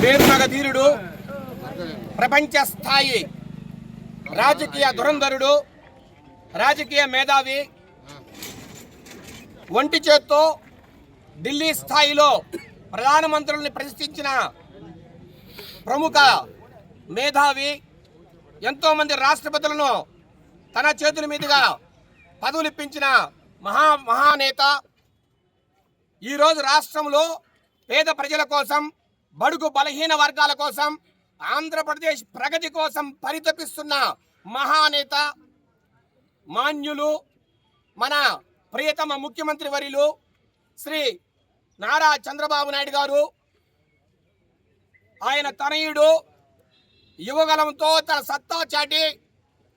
పేరునగ ధీరుడు, ప్రపంచ స్థాయి రాజకీయ ధురంధరుడు, రాజకీయ మేధావి, ఒంటి చేత్తో ఢిల్లీ స్థాయిలో ప్రధానమంత్రుల్ని ప్రశ్నించిన ప్రముఖ మేధావి, ఎంతోమంది రాష్ట్రపతులను తన చేతుల మీదుగా పదవులు ఇప్పించిన మహానేత. ఈరోజు రాష్ట్రంలో పేద ప్రజల కోసం, బడుగు బలహీన వర్గాల కోసం, ఆంధ్రప్రదేశ్ ప్రగతి కోసం పరితపిస్తున్న మహానేత, మాన్యులు, మన ప్రియతమ ముఖ్యమంత్రి వర్యులు శ్రీ నారా చంద్రబాబు నాయుడు గారు. ఆయన తనయుడు యువగలంతో తన సత్తా చాటి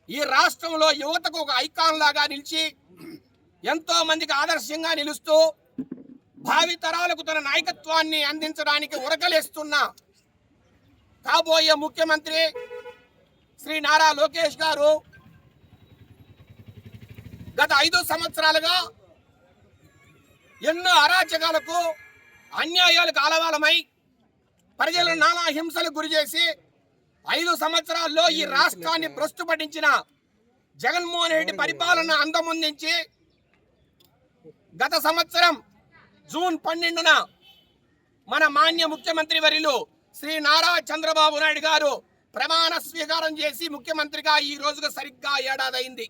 ఈ రాష్ట్రంలో యువతకు ఒక ఐకాన్ లాగా నిలిచి ఎంతో మందికి ఆదర్శంగా నిలుస్తూ భావితరాలకు తన నాయకత్వాన్ని అందించడానికి ఉరకలేస్తున్న కాబోయే ముఖ్యమంత్రి శ్రీ నారా లోకేష్ గారు గత 5 సంవత్సరాలుగా ఎన్నో అరాచకాలకు, అన్యాయాలకు ఆలవాలమై ప్రజలను నానా హింసలకు గురి చేసి 5 సంవత్సరాల్లో ఈ రాష్ట్రాన్ని భ్రష్టుపట్టించిన జగన్మోహన్ రెడ్డి పరిపాలన అందముందించి గత సంవత్సరం జూన్ 12న మన మాన్య ముఖ్యమంత్రి వర్యులు శ్రీ నారా చంద్రబాబు నాయుడు గారు ప్రమాణ స్వీకారం చేసి ముఖ్యమంత్రిగా ఈ రోజుగా సరిగ్గా ఏడాది అయింది.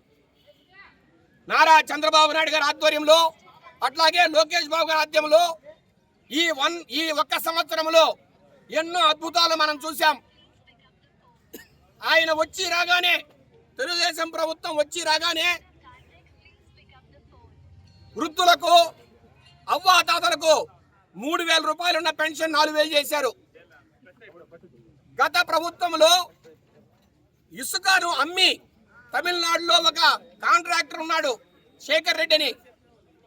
నారా చంద్రబాబు నాయుడు గారి ఆధ్వర్యంలో, అట్లాగే లోకేష్ బాబు గారి ఆధ్వర్యంలో ఈ ఒక్క సంవత్సరంలో ఎన్నో అద్భుతాలు మనం చూసాం. ఆయన వచ్చి రాగానే, తెలుగుదేశం ప్రభుత్వం వచ్చి రాగానే వృద్ధులకు, అవ్వాతాతలకు 3,000 రూపాయలు ఉన్న పెన్షన్ 4,000 చేశారు. గత ప్రభుత్వంలో ఇసుకను అమ్మి తమిళనాడులో ఒక కాంట్రాక్టర్ ఉన్నాడు, శేఖర్ రెడ్డి అని.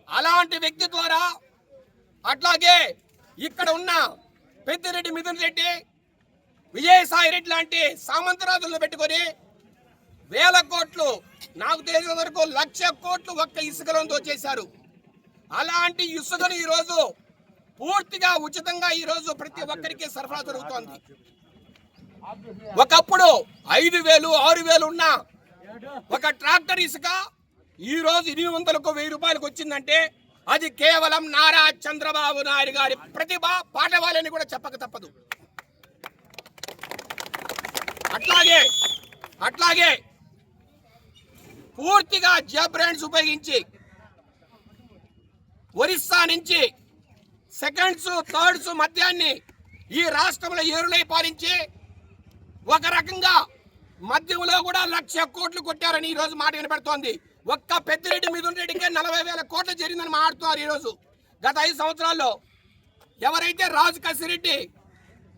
అలాంటి వ్యక్తి ద్వారా, అట్లాగే ఇక్కడ ఉన్న పెద్దిరెడ్డి మిథున్ రెడ్డి, విజయసాయి రెడ్డి లాంటి సామంతరాజులను పెట్టుకొని 1,000 కోట్లు, నాకు తెలిసిన వరకు 1,00,000 కోట్లు ఒక్క ఇసుకలో దోచేశారు. అలాంటి ఇసుకను ఈరోజు పూర్తిగా ఉచితంగా ఈరోజు ప్రతి ఒక్కరికి సరఫరా జరుగుతోంది. ఒకప్పుడు 5,000, 6,000 ఉన్న ఒక ట్రాక్టర్ ఇసుక ఈరోజు 800కు 1,000 రూపాయలకు వచ్చిందంటే అది కేవలం నారా చంద్రబాబు నాయుడు గారి ప్రతిభ, పాఠవాలని కూడా చెప్పక తప్పదు. అట్లాగే పూర్తిగా జాబ్ బ్రాండ్స్ ఉపయోగించి ఒరిస్సా నుంచి సెకండ్స్, థర్డ్స్ మద్యాన్ని ఈ రాష్ట్రంలో ఏరులై పాలించి ఒక రకంగా మద్యంలో కూడా 1,00,000 కోట్లు కొట్టారని ఈరోజు మాట వినపడుతోంది. ఒక్క పెద్దిరెడ్డి మిథున్ రెడ్డికే 40,000 కోట్లు జరిగిందని మాట్లాడుతున్నారు ఈరోజు. గత 5 సంవత్సరాల్లో ఎవరైతే రాజు కసిరెడ్డి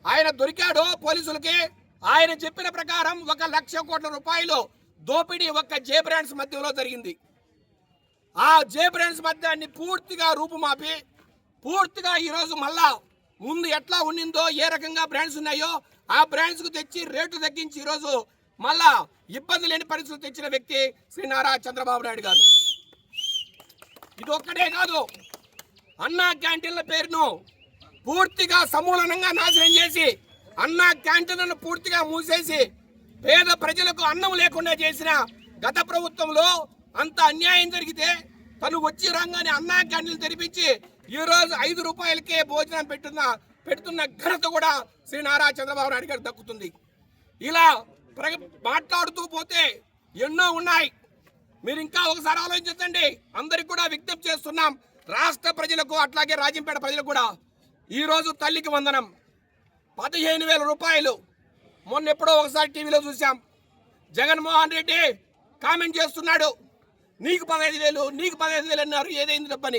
ఆయన దొరికాడో పోలీసులకి, ఆయన చెప్పిన ప్రకారం 1,00,000 కోట్ల రూపాయలు దోపిడీ ఒక్క జే బ్రాండ్స్ మధ్యలో జరిగింది. ఆ జే బ్రాండ్స్ మధ్యాన్ని పూర్తిగా రూపుమాపి, పూర్తిగా ఈరోజు మళ్ళా ముందు ఎట్లా ఉండిందో, ఏ రకంగా బ్రాండ్స్ ఉన్నాయో ఆ బ్రాండ్స్ కు తెచ్చి రేటు తగ్గించి ఈరోజు మళ్ళా ఇబ్బంది లేని పరిస్థితులు తెచ్చిన వ్యక్తి శ్రీ నారా చంద్రబాబు నాయుడు గారు. ఇది ఒక్కటే కాదు, అన్నా క్యాంటీన్ల పేరును పూర్తిగా సమూలంగా నాశనం చేసి, అన్నా క్యాంటీన్లను పూర్తిగా మూసేసి పేద ప్రజలకు అన్నం లేకుండా చేసిన గత ప్రభుత్వంలో అంత అన్యాయం జరిగితే తను వచ్చి రంగానే అన్నా క్యాంటీన్లు తెరిపించి ఈరోజు 5 రూపాయలకే భోజనం పెడుతున్న ఘనత కూడా శ్రీ నారా చంద్రబాబు నాయుడు గారికి దక్కుతుంది. ఇలా మాట్లాడుతూ పోతే ఎన్నో ఉన్నాయి. మీరు ఇంకా ఒకసారి ఆలోచించండి. అందరికి కూడా విజ్ఞప్తి చేస్తున్నాం, రాష్ట్ర ప్రజలకు, అట్లాగే రాజంపేట ప్రజలకు కూడా. ఈరోజు తల్లికి వందనం 15,000 రూపాయలు. మొన్న ఎప్పుడో ఒకసారి టీవీలో చూసాం. జగన్మోహన్ రెడ్డి కామెంట్ చేస్తున్నాడు, నీకు 15,000 అన్నారు, ఏదైంది డబ్బని.